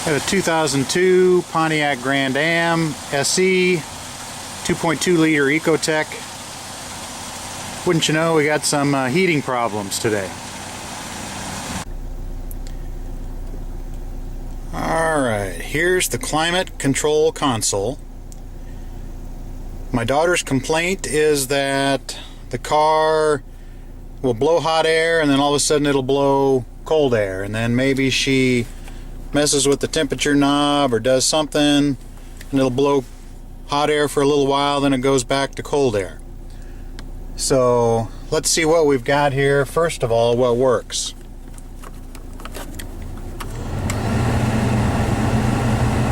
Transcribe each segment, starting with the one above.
Got a 2002 Pontiac Grand Am SE 2.2 liter Ecotec. Wouldn't you know, we got some heating problems today. Alright, here's the climate control console. My daughter's complaint is that the car will blow hot air and then all of a sudden it'll blow cold air, and then maybe she messes with the temperature knob or does something and it'll blow hot air for a little while, then it goes back to cold air. So let's see what we've got here. First of all, what works.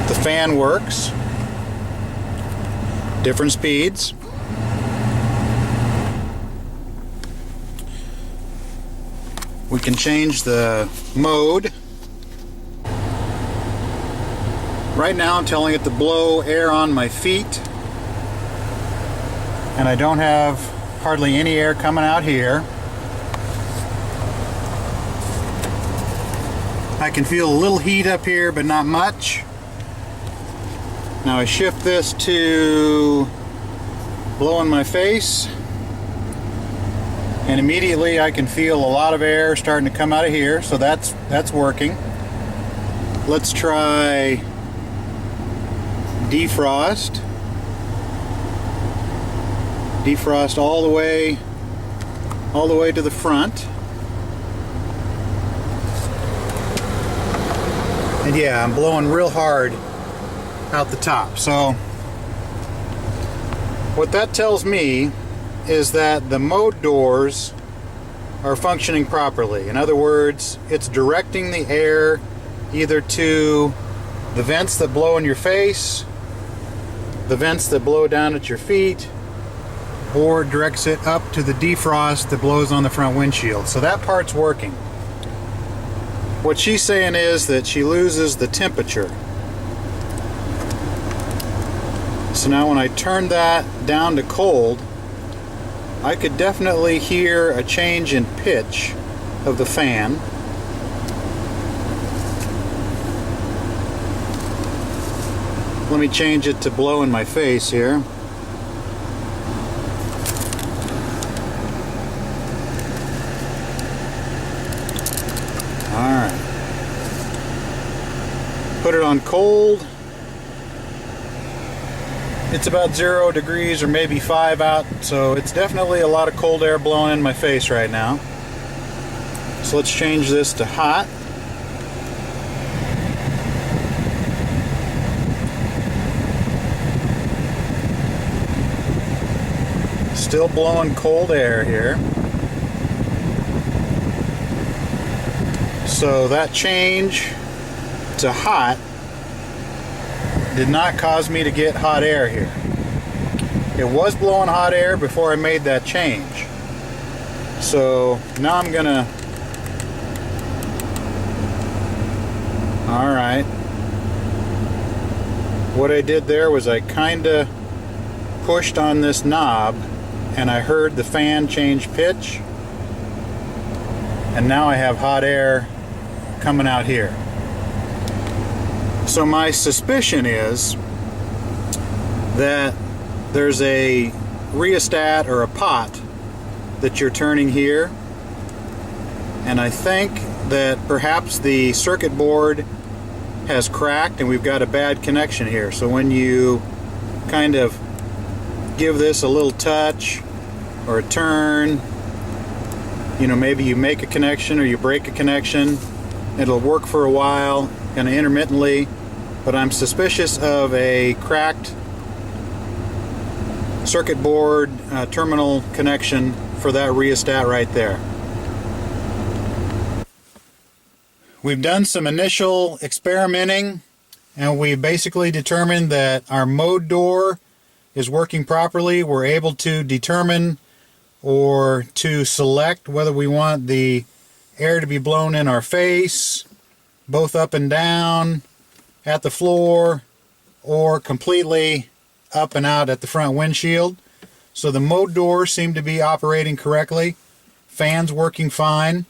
The fan works, different speeds. We can change the mode. Right now I'm telling it to blow air on my feet, and I don't have hardly any air coming out here. I can feel a little heat up here, but not much. Now I shift this to blow in my face, and immediately I can feel a lot of air starting to come out of here, so that's working. Let's try defrost. Defrost all the way to the front. And yeah, I'm blowing real hard out the top. So what that tells me is that the mode doors are functioning properly. In other words, it's directing the air either to the vents that blow in your face, the vents that blow down at your feet, or directs it up to the defrost that blows on the front windshield. So that part's working. What she's saying is that she loses the temperature. So now when I turn that down to cold, I could definitely hear a change in pitch of the fan. Let me change it to blow in my face here. Alright. Put it on cold. It's about 0 degrees or maybe 5 out, so it's definitely a lot of cold air blowing in my face right now. So let's change this to hot. Still blowing cold air here. So that change to hot did not cause me to get hot air here. It was blowing hot air before I made that change. So now I'm gonna... Alright. What I did there was I kinda pushed on this knob and I heard the fan change pitch, and now I have hot air coming out here. So my suspicion is that there's a rheostat or a pot that you're turning here, and I think that perhaps the circuit board has cracked and we've got a bad connection here. So when you kind of give this a little touch or a turn, you know, maybe you make a connection or you break a connection, it'll work for a while, kind of intermittently, but I'm suspicious of a cracked circuit board terminal connection for that rheostat right there. We've done some initial experimenting, and we basically determined that our mode door is working properly. We're able to determine or to select whether we want the air to be blown in our face, both up and down, at the floor, or completely up and out at the front windshield. So the mode doors seem to be operating correctly. Fans working fine.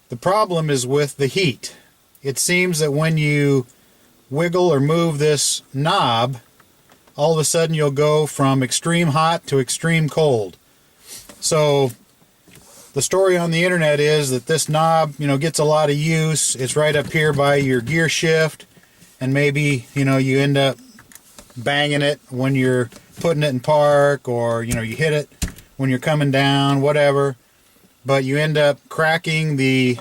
The problem is with the heat. It seems that when you wiggle or move this knob, all of a sudden you'll go from extreme hot to extreme cold. So the story on the internet is that this knob, gets a lot of use. It's right up here by your gear shift, and maybe, you end up banging it when you're putting it in park, or, you hit it when you're coming down, whatever. But you end up cracking the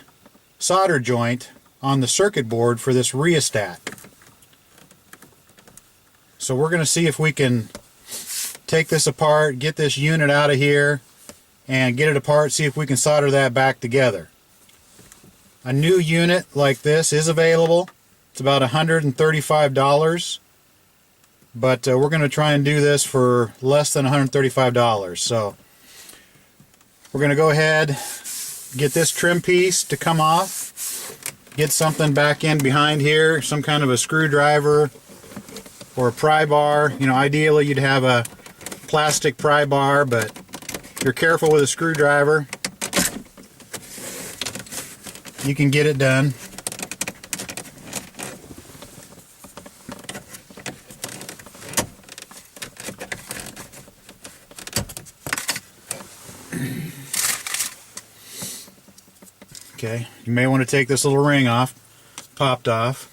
solder joint on the circuit board for this rheostat. So we're going to see if we can take this apart, get this unit out of here, and get it apart, see if we can solder that back together. A new unit like this is available. It's about $135, but we're going to try and do this for less than $135. So we're going to go ahead, get this trim piece to come off, get something back in behind here, some kind of a screwdriver or a pry bar. Ideally you'd have a plastic pry bar, but if you're careful with a screwdriver, you can get it done. Okay, you may want to take this little ring off, popped off.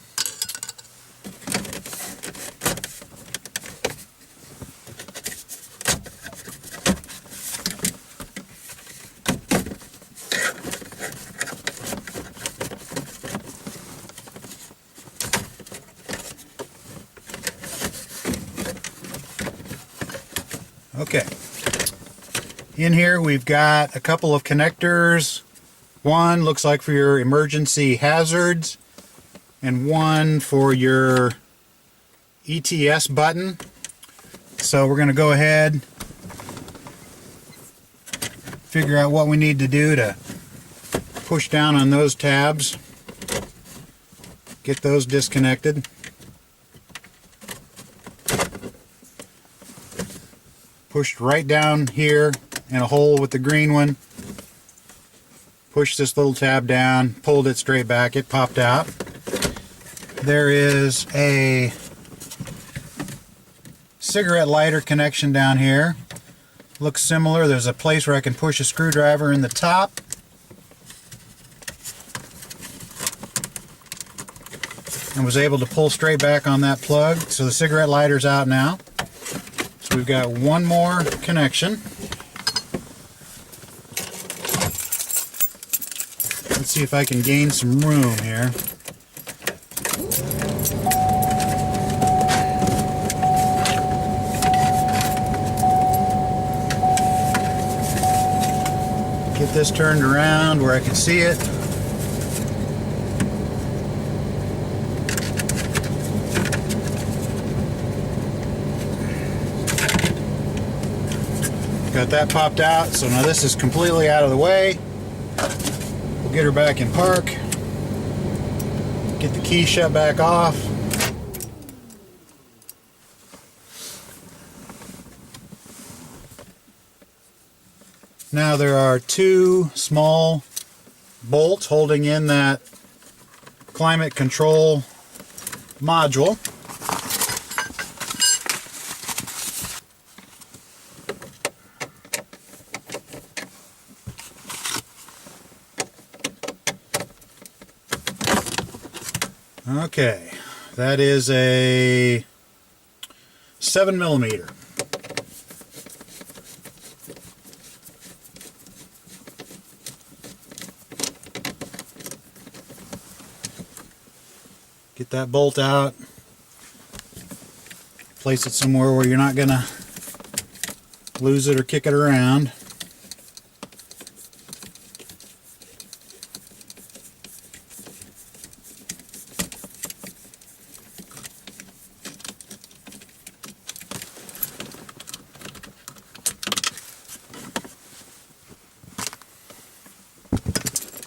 Okay, in here we've got a couple of connectors. One looks like for your emergency hazards, and one for your ETS button. So we're going to go ahead, figure out what we need to do to push down on those tabs, get those disconnected. Pushed right down here in a hole with the green one. Pushed this little tab down, pulled it straight back, it popped out. There is a cigarette lighter connection down here. Looks similar. There's a place where I can push a screwdriver in the top. And was able to pull straight back on that plug. So the cigarette lighter's out now. So we've got one more connection. Let's see if I can gain some room here. Get this turned around where I can see it. Got that popped out, so now this is completely out of the way. We'll get her back in park. Get the key shut back off. Now there are two small bolts holding in that climate control module. Okay, that is a 7mm. Get that bolt out. Place it somewhere where you're not gonna lose it or kick it around.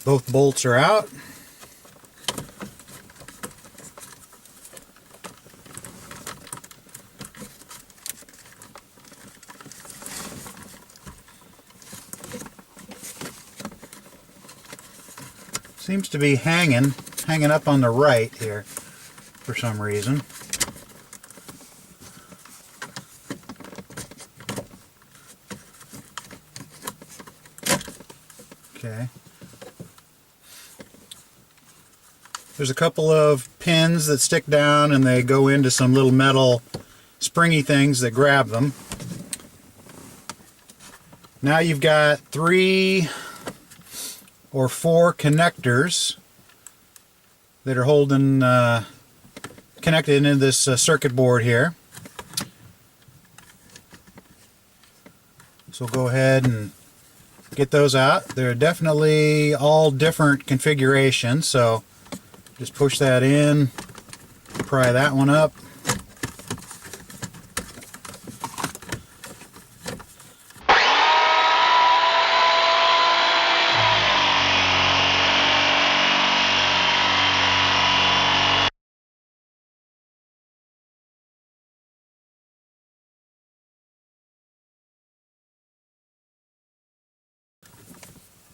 Both bolts are out. Seems to be hanging up on the right here. for some reason. Okay. There's a couple of pins that stick down and they go into some little metal springy things that grab them. Now you've got 3 or 4 connectors that are holding connected into this circuit board here. So go ahead and get those out. They're definitely all different configurations, so just push that in, pry that one up.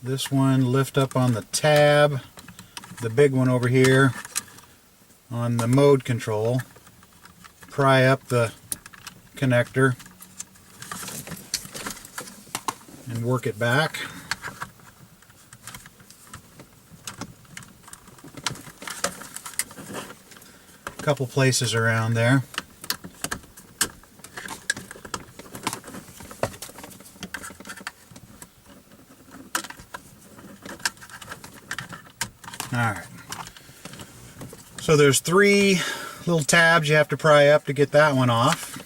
This one lift up on the tab, the big one over here on the mode control. Pry up the connector and work it back. A couple places around there. Alright, so there's 3 little tabs you have to pry up to get that one off.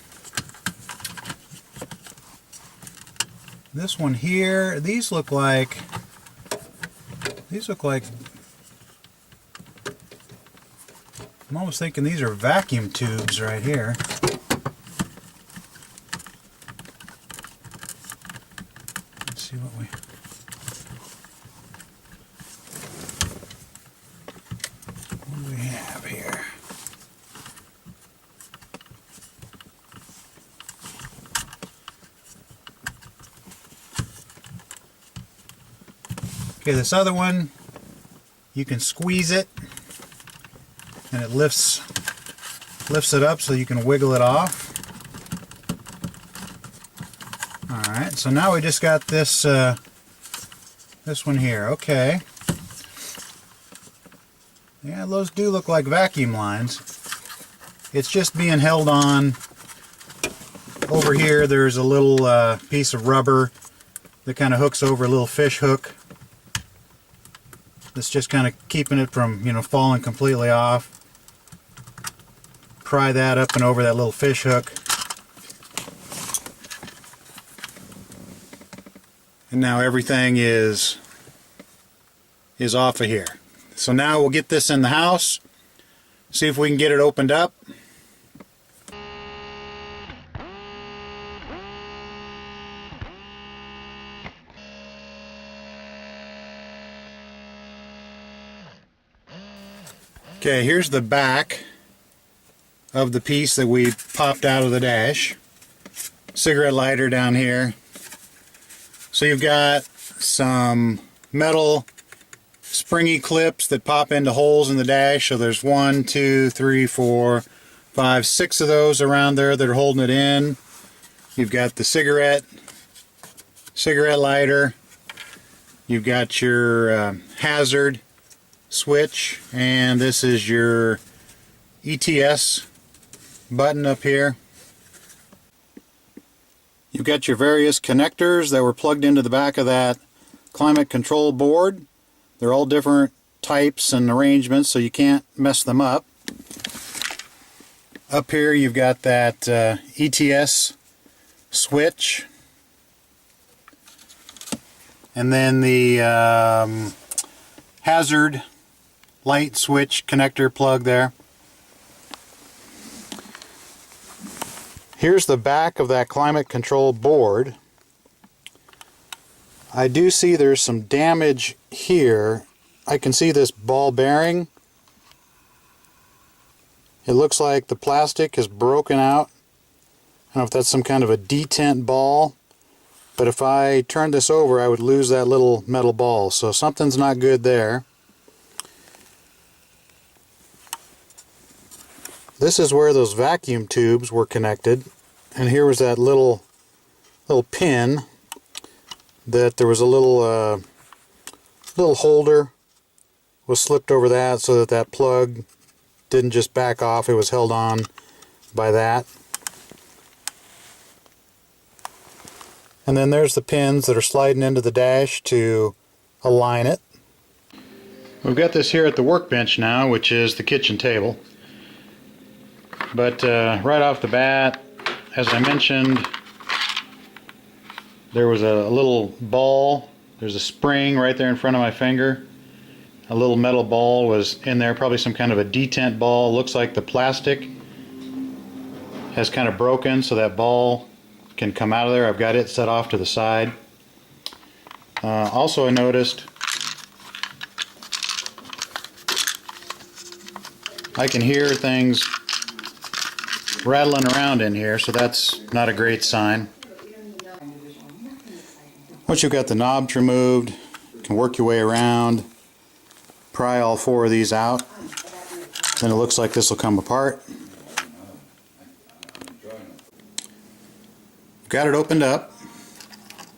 This one here, these look like I'm almost thinking these are vacuum tubes right here. Let's see what do we have here? Okay, this other one, you can squeeze it and it lifts it up so you can wiggle it off. Alright, so now we just got this this one here. Okay. Yeah, those do look like vacuum lines. It's just being held on. Over here there's a little piece of rubber that kind of hooks over a little fish hook. That's just kind of keeping it from, falling completely off. Pry that up and over that little fish hook. And now everything is off of here. So now we'll get this in the house, see if we can get it opened up. Okay, here's the back of the piece that we popped out of the dash. Cigarette lighter down here. So you've got some metal springy clips that pop into holes in the dash. So there's 1, 2, 3, 4, 5, 6 of those around there that are holding it in. You've got the cigarette lighter. You've got your hazard switch, and this is your ETS button up here. You've got your various connectors that were plugged into the back of that climate control board. They're all different types and arrangements, so you can't mess them up. Up here you've got that ETS switch, and then the hazard light switch connector plug there. Here's the back of that climate control board. I do see there's some damage here. I can see this ball bearing. It looks like the plastic is broken out. I don't know if that's some kind of a detent ball, but if I turned this over I would lose that little metal ball, so something's not good there. this is where those vacuum tubes were connected, and here was that little pin that there was a little holder was slipped over that so that that plug didn't just back off, it was held on by that. And then there's the pins that are sliding into the dash to align it. We've got this here at the workbench now, which is the kitchen table. But right off the bat, as I mentioned, there was a little ball. There's a spring right there in front of my finger. A little metal ball was in there, probably some kind of a detent ball. Looks like the plastic has kind of broken, so that ball can come out of there. I've got it set off to the side. Also, I noticed I can hear things rattling around in here, so that's not a great sign. Once you've got the knobs removed, you can work your way around, pry all four of these out, then it looks like this will come apart. Got it opened up.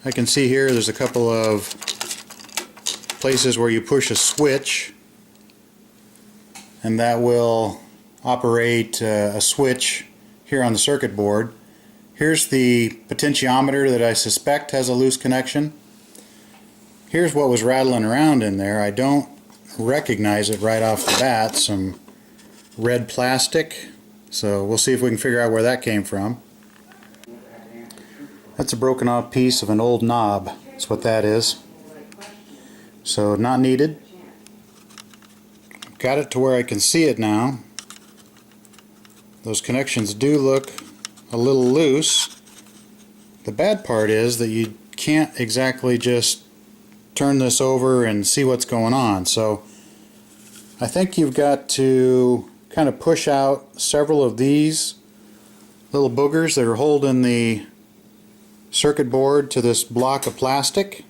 I can see here there's a couple of places where you push a switch, and that will operate a switch here on the circuit board. Here's the potentiometer that I suspect has a loose connection. Here's what was rattling around in there. I don't recognize it right off the bat. Some red plastic. So we'll see if we can figure out where that came from. That's a broken off piece of an old knob. That's what that is. So not needed. Got it to where I can see it now. Those connections do look a little loose. The bad part is that you can't exactly just turn this over and see what's going on. So I think you've got to kind of push out several of these little boogers that are holding the circuit board to this block of plastic.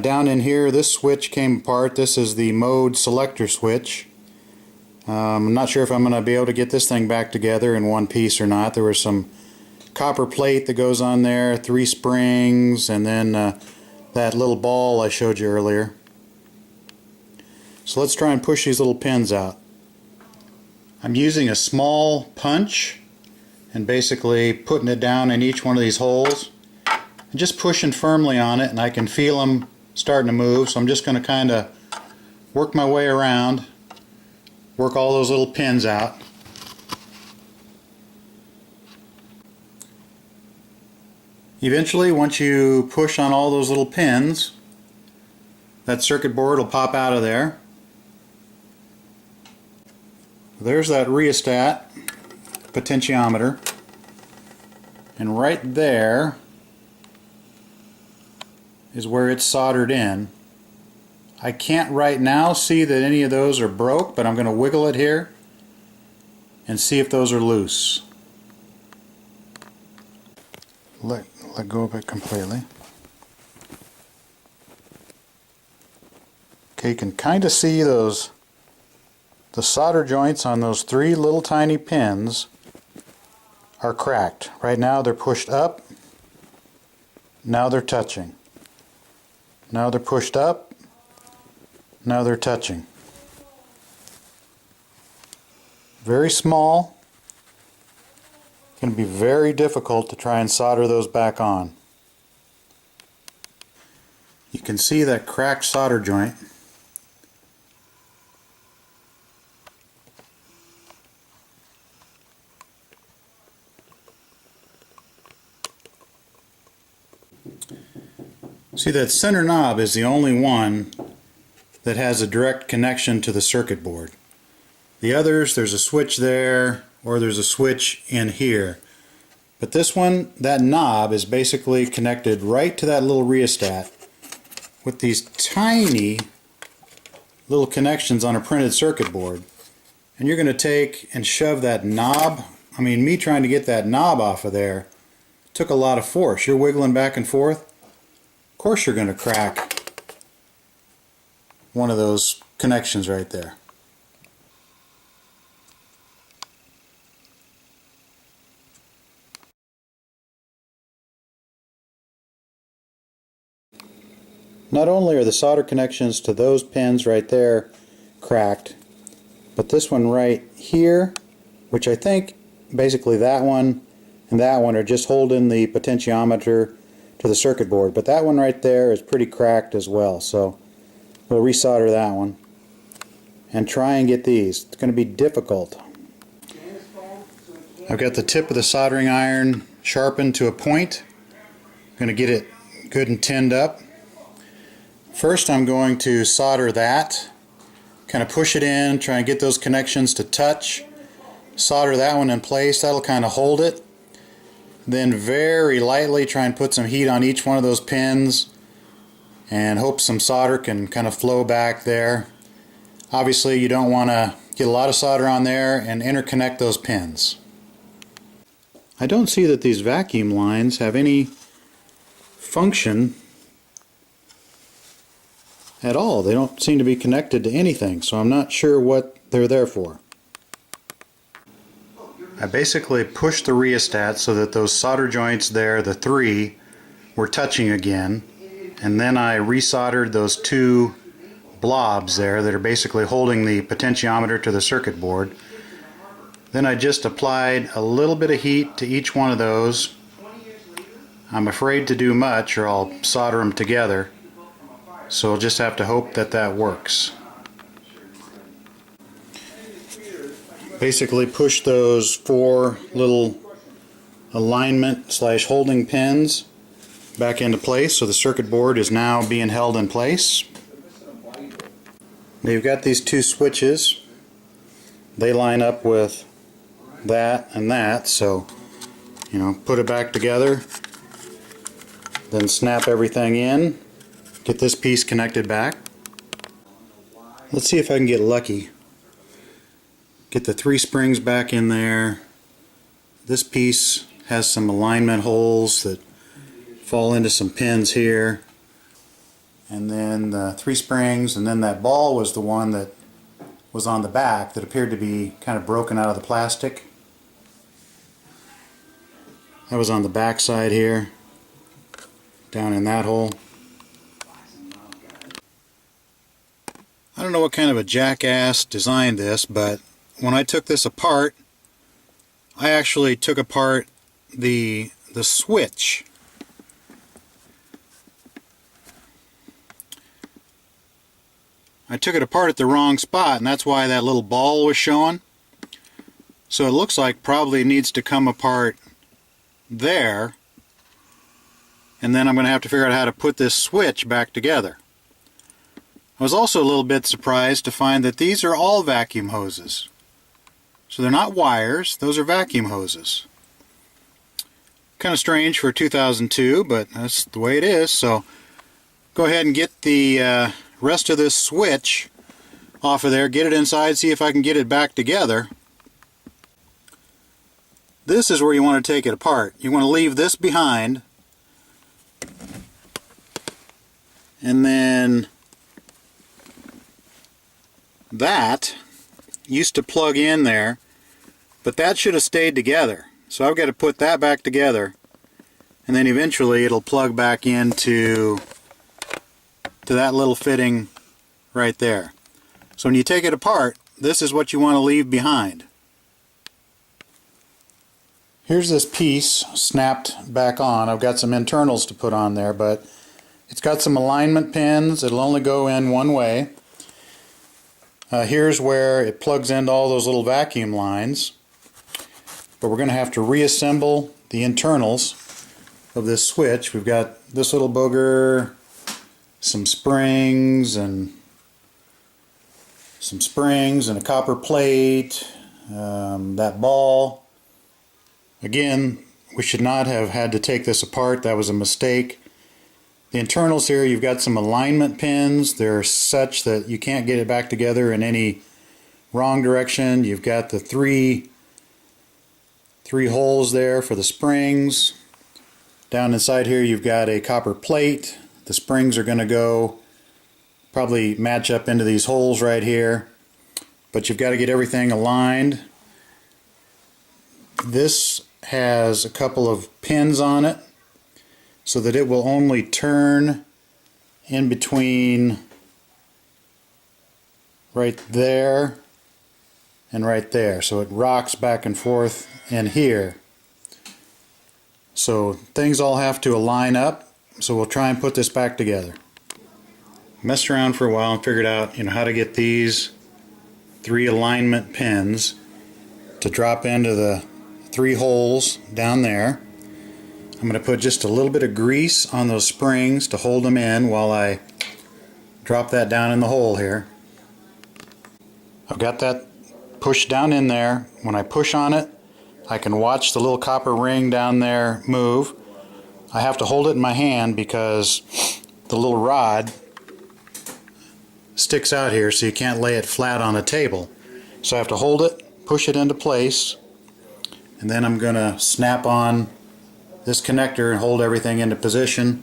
Down in here, this switch came apart. This is the mode selector switch. I'm not sure if I'm going to be able to get this thing back together in one piece or not. There was some copper plate that goes on there, 3 springs, and then that little ball I showed you earlier. So let's try and push these little pins out. I'm using a small punch and basically putting it down in each one of these holes and just pushing firmly on it, and I can feel them starting to move. So I'm just going to kind of work my way around, work all those little pins out. Eventually, once you push on all those little pins, that circuit board will pop out of there. There's that rheostat potentiometer, and right there is where it's soldered in. I can't right now see that any of those are broke, but I'm going to wiggle it here and see if those are loose. Let go of it completely. Okay, you can kind of see the solder joints on those 3 little tiny pins are cracked. Right now they're pushed up. Now they're touching. Now they're pushed up. Now they're touching. Very small. It's going to be very difficult to try and solder those back on. You can see that cracked solder joint. See, that center knob is the only one that has a direct connection to the circuit board. The others, there's a switch there, or there's a switch in here. But this one, that knob is basically connected right to that little rheostat with these tiny little connections on a printed circuit board. And you're going to take and shove that knob. I mean, me trying to get that knob off of there took a lot of force. You're wiggling back and forth. Of course you're going to crack one of those connections right there. not only are the solder connections to those pins right there cracked, but this one right here, which I think basically that one and that one are just holding the potentiometer to the circuit board, but that one right there is pretty cracked as well, so we'll resolder that one and try and get these. It's going to be difficult. I've got the tip of the soldering iron sharpened to a point. I'm going to get it good and tinned up. First I'm going to solder that, kind of push it in, try and get those connections to touch, solder that one in place, that'll kind of hold it. Then very lightly try and put some heat on each one of those pins and hope some solder can kind of flow back there. Obviously you don't want to get a lot of solder on there and interconnect those pins. I don't see that these vacuum lines have any function at all. They don't seem to be connected to anything, so I'm not sure what they're there for. I basically pushed the rheostat so that those solder joints there, the three, were touching again, and then I resoldered those two blobs there that are basically holding the potentiometer to the circuit board. Then I just applied a little bit of heat to each one of those. I'm afraid to do much or I'll solder them together, so I'll just have to hope that that works. Basically push those four little alignment / holding pins back into place, so the circuit board is now being held in place. Now you've got these two switches. They line up with that and that, so put it back together, then snap everything in, get this piece connected back. Let's see if I can get lucky. Get the three springs back in there. This piece has some alignment holes that fall into some pins here, and then the three springs, and then that ball was the one that was on the back that appeared to be kind of broken out of the plastic. That was on the back side here, down in that hole. I don't know what kind of a jackass designed this, but when I took this apart, I actually took apart the switch. I took it apart at the wrong spot, and that's why that little ball was showing. So it looks like probably needs to come apart there, and then I'm going to have to figure out how to put this switch back together. I was also a little bit surprised to find that these are all vacuum hoses. So they're not wires, those are vacuum hoses. Kind of strange for 2002, but that's the way it is. So go ahead and get the rest of this switch off of there, get it inside, see if I can get it back together. This is where you want to take it apart. You want to leave this behind, and then that used to plug in there, but that should have stayed together. So I've got to put that back together, and then eventually it'll plug back into that little fitting right there. So when you take it apart, this is what you want to leave behind. Here's this piece snapped back on. I've got some internals to put on there, but it's got some alignment pins. It'll only go in one way. Here's where it plugs into all those little vacuum lines, but we're going to have to reassemble the internals of this switch. We've got this little booger, some springs and a copper plate, that ball. Again, we should not have had to take this apart. That was a mistake. The internals here, you've got some alignment pins. They're such that you can't get it back together in any wrong direction. You've got the three holes there for the springs. Down inside here you've got a copper plate. The springs are going to go probably match up into these holes right here, but you've got to get everything aligned. This has a couple of pins on it so that it will only turn in between right there and right there. So it rocks back and forth in here. So things all have to align up. So we'll try and put this back together. Messed around for a while and figured out, how to get these 3 alignment pins to drop into the 3 holes down there. I'm going to put just a little bit of grease on those springs to hold them in while I drop that down in the hole here. I've got that pushed down in there. When I push on it, I can watch the little copper ring down there move. I have to hold it in my hand because the little rod sticks out here, so you can't lay it flat on a table. So I have to hold it, push it into place, and then I'm going to snap on this connector and hold everything into position.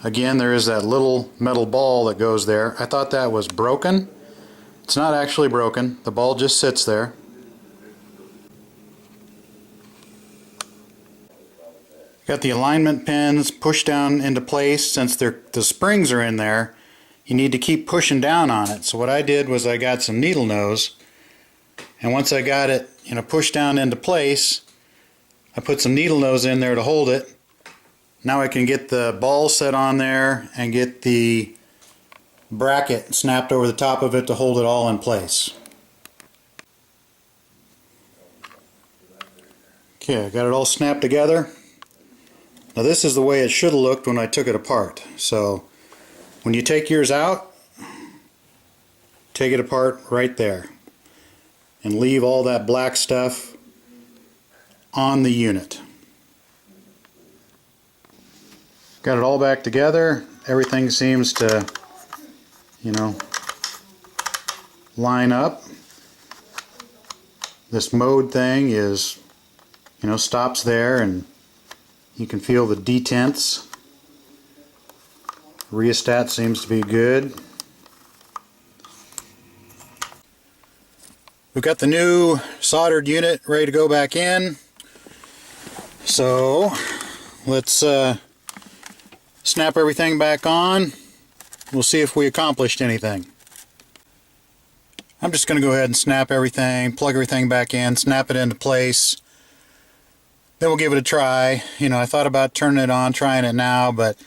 Again, there is that little metal ball that goes there. I thought that was broken. It's not actually broken. The ball just sits there. Got the alignment pins pushed down into place. Since the springs are in there, you need to keep pushing down on it. So what I did was I got some needle nose, and once I got it pushed down into place, I put some needle nose in there to hold it. Now I can get the ball set on there and get the bracket snapped over the top of it to hold it all in place. Okay, I got it all snapped together. Now this is the way it should have looked when I took it apart. So when you take yours out, take it apart right there and leave all that black stuff on the unit. Got it all back together. Everything seems to, line up. This mode thing is, stops there, and you can feel the detents. Rheostat seems to be good. We've got the new soldered unit ready to go back in. So let's snap everything back on. We'll see if we accomplished anything. I'm just going to go ahead and snap everything, plug everything back in, snap it into place. Then we'll give it a try. I thought about turning it on, trying it now, but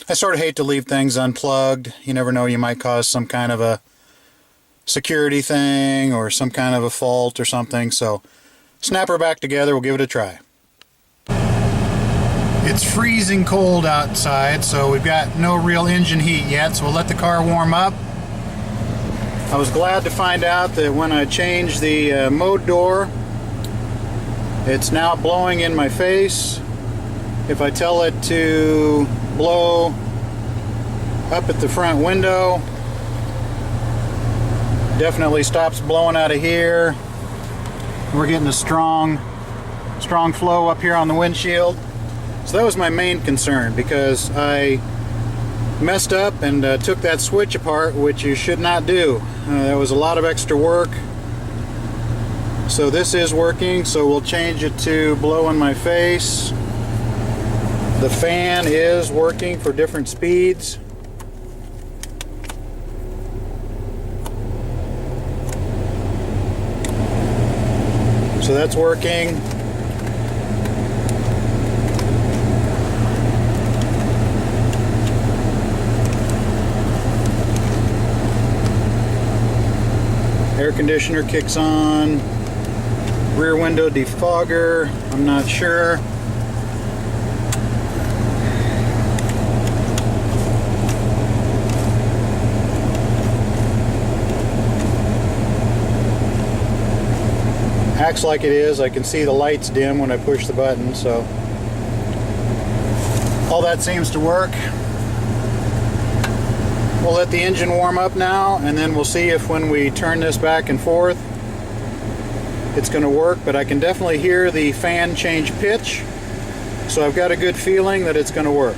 I sort of hate to leave things unplugged. You never know, you might cause some kind of a security thing or some kind of a fault or something. So snap her back together, we'll give it a try. It's freezing cold outside, so we've got no real engine heat yet, so we'll let the car warm up. I was glad to find out that when I changed the mode door, it's now blowing in my face. If I tell it to blow up at the front window, definitely stops blowing out of here. We're getting a strong flow up here on the windshield. So that was my main concern, because I messed up and took that switch apart, which you should not do. That was a lot of extra work. So this is working, so we'll change it to blow in my face. The fan is working for different speeds. So that's working. Air conditioner kicks on. Rear window defogger, I'm not sure. Acts like it is. I can see the lights dim when I push the button, so all that seems to work. We'll let the engine warm up now, and then we'll see if when we turn this back and forth it's going to work, but I can definitely hear the fan change pitch, so I've got a good feeling that it's going to work.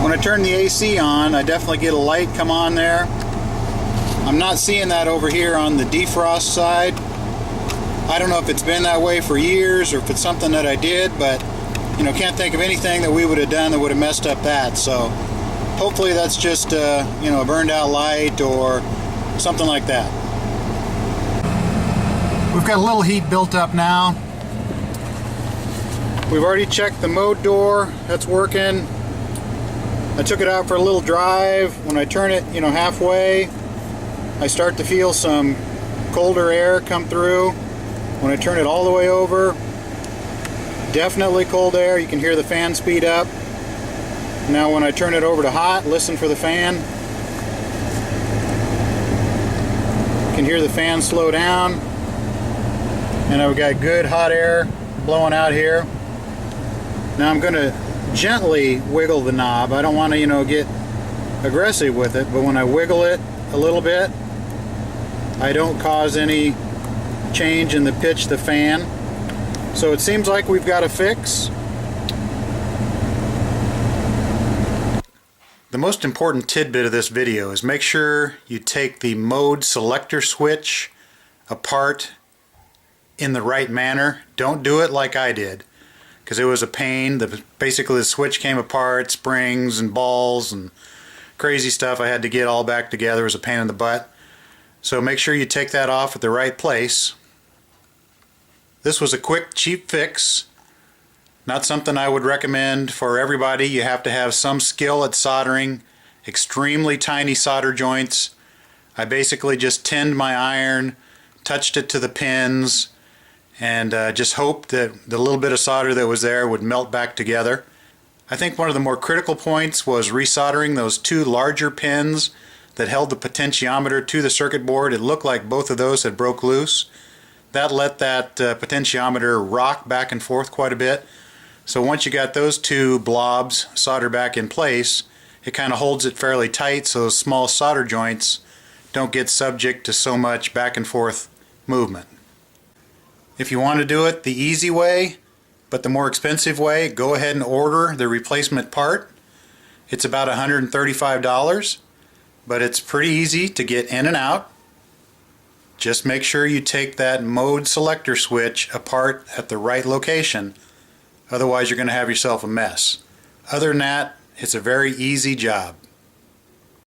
When I turn the AC on, I definitely get a light come on there. I'm not seeing that over here on the defrost side. I don't know if it's been that way for years or if it's something that I did, but can't think of anything that we would have done that would have messed up that. So hopefully that's just a burned out light or something like that. We've got a little heat built up now. We've already checked the mode door. That's working. I took it out for a little drive. When I turn it halfway, I start to feel some colder air come through. When I turn it all the way over, definitely cold air. You can hear the fan speed up. Now when I turn it over to hot, listen for the fan. You can hear the fan slow down. And I've got good hot air blowing out here. Now I'm going to gently wiggle the knob. I don't want to get aggressive with it, but when I wiggle it a little bit, I don't cause any change in the pitch of the fan. So it seems like we've got a fix. The most important tidbit of this video is make sure you take the mode selector switch apart in the right manner. Don't do it like I did, because it was a pain. Basically the switch came apart, springs and balls and crazy stuff I had to get all back together. It was a pain in the butt. So make sure you take that off at the right place. This was a quick, cheap fix. Not something I would recommend for everybody. You have to have some skill at soldering extremely tiny solder joints. I basically just tinned my iron, touched it to the pins, and just hoped that the little bit of solder that was there would melt back together. I think one of the more critical points was resoldering those two larger pins that held the potentiometer to the circuit board. It looked like both of those had broke loose. That let that potentiometer rock back and forth quite a bit. So once you got those two blobs soldered back in place, it kind of holds it fairly tight so those small solder joints don't get subject to so much back and forth movement. If you want to do it the easy way, but the more expensive way, go ahead and order the replacement part. It's about $135, but it's pretty easy to get in and out. Just make sure you take that mode selector switch apart at the right location. Otherwise you're going to have yourself a mess. Other than that, it's a very easy job.